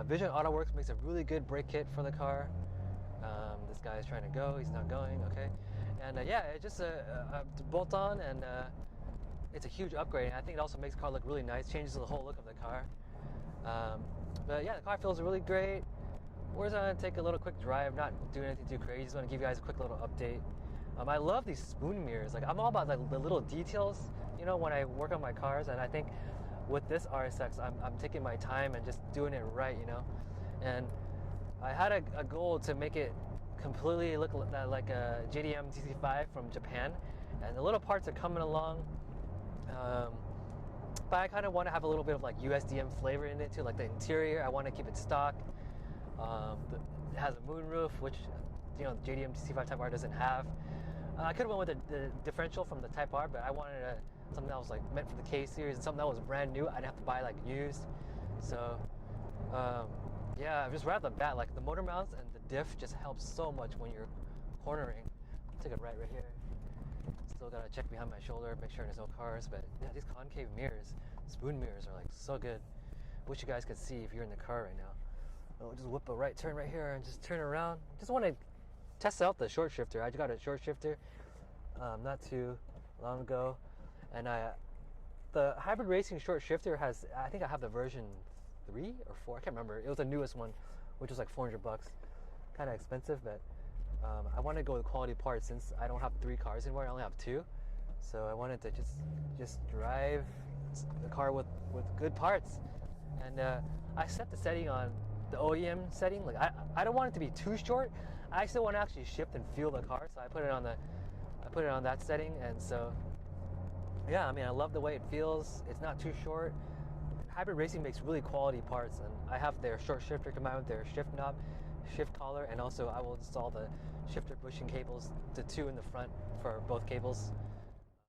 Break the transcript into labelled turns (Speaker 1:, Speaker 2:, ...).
Speaker 1: Vision Auto Works makes a really good brake kit for the car. This guy is trying to go, he's not going, okay. And yeah, it's just a bolt on, and it's a huge upgrade. I think it also makes the car look really nice, changes the whole look of the car. But yeah, the car feels really great. We're just gonna take a little quick drive, not doing anything too crazy. Just want to give you guys a quick little update. I love these spoon mirrors. Like, I'm all about like the little details, you know, when I work on my cars. And I think with this RSX, I'm taking my time and just doing it right, you know. And I had a goal to make it completely look like a JDM DC5 from Japan, and the little parts are coming along. But I kind of want to have a little bit of like USDM flavor in it too, like the interior. I want to keep it stock. It has a moonroof, which, you know, the JDM DC5 Type R doesn't have. I could have went with the differential from the Type R, but I wanted something that was like meant for the K series and something that was brand new. I didn't have to buy like used. So yeah, just right off the bat, like the motor mounts and the diff just helps so much when you're cornering. I'll take it right here. Still gotta check behind my shoulder, make sure there's no cars. But yeah, these concave mirrors, spoon mirrors, are like so good. Wish you guys could see if you're in the car right now. I'll just whip a right turn right here and just turn around. Just want to test out the short shifter. I just got a short shifter not too long ago, and the hybrid racing short shifter has, I think I have the version 3 or 4, I can't remember. It was the newest one, which was like $400, kind of expensive. But I want to go with quality parts since I don't have 3 cars anymore. I only have 2, so I wanted to just drive the car with good parts. And I set the setting on the OEM setting. Like, I don't want it to be too short. I still want to actually shift and feel the car, so I put it on that setting. And so yeah, I mean, I love the way it feels. It's not too short. Hybrid Racing makes really quality parts, and I have their short shifter combined with their shift knob, shift collar, and also I will install the shifter bushing cables, the 2 in the front for both cables.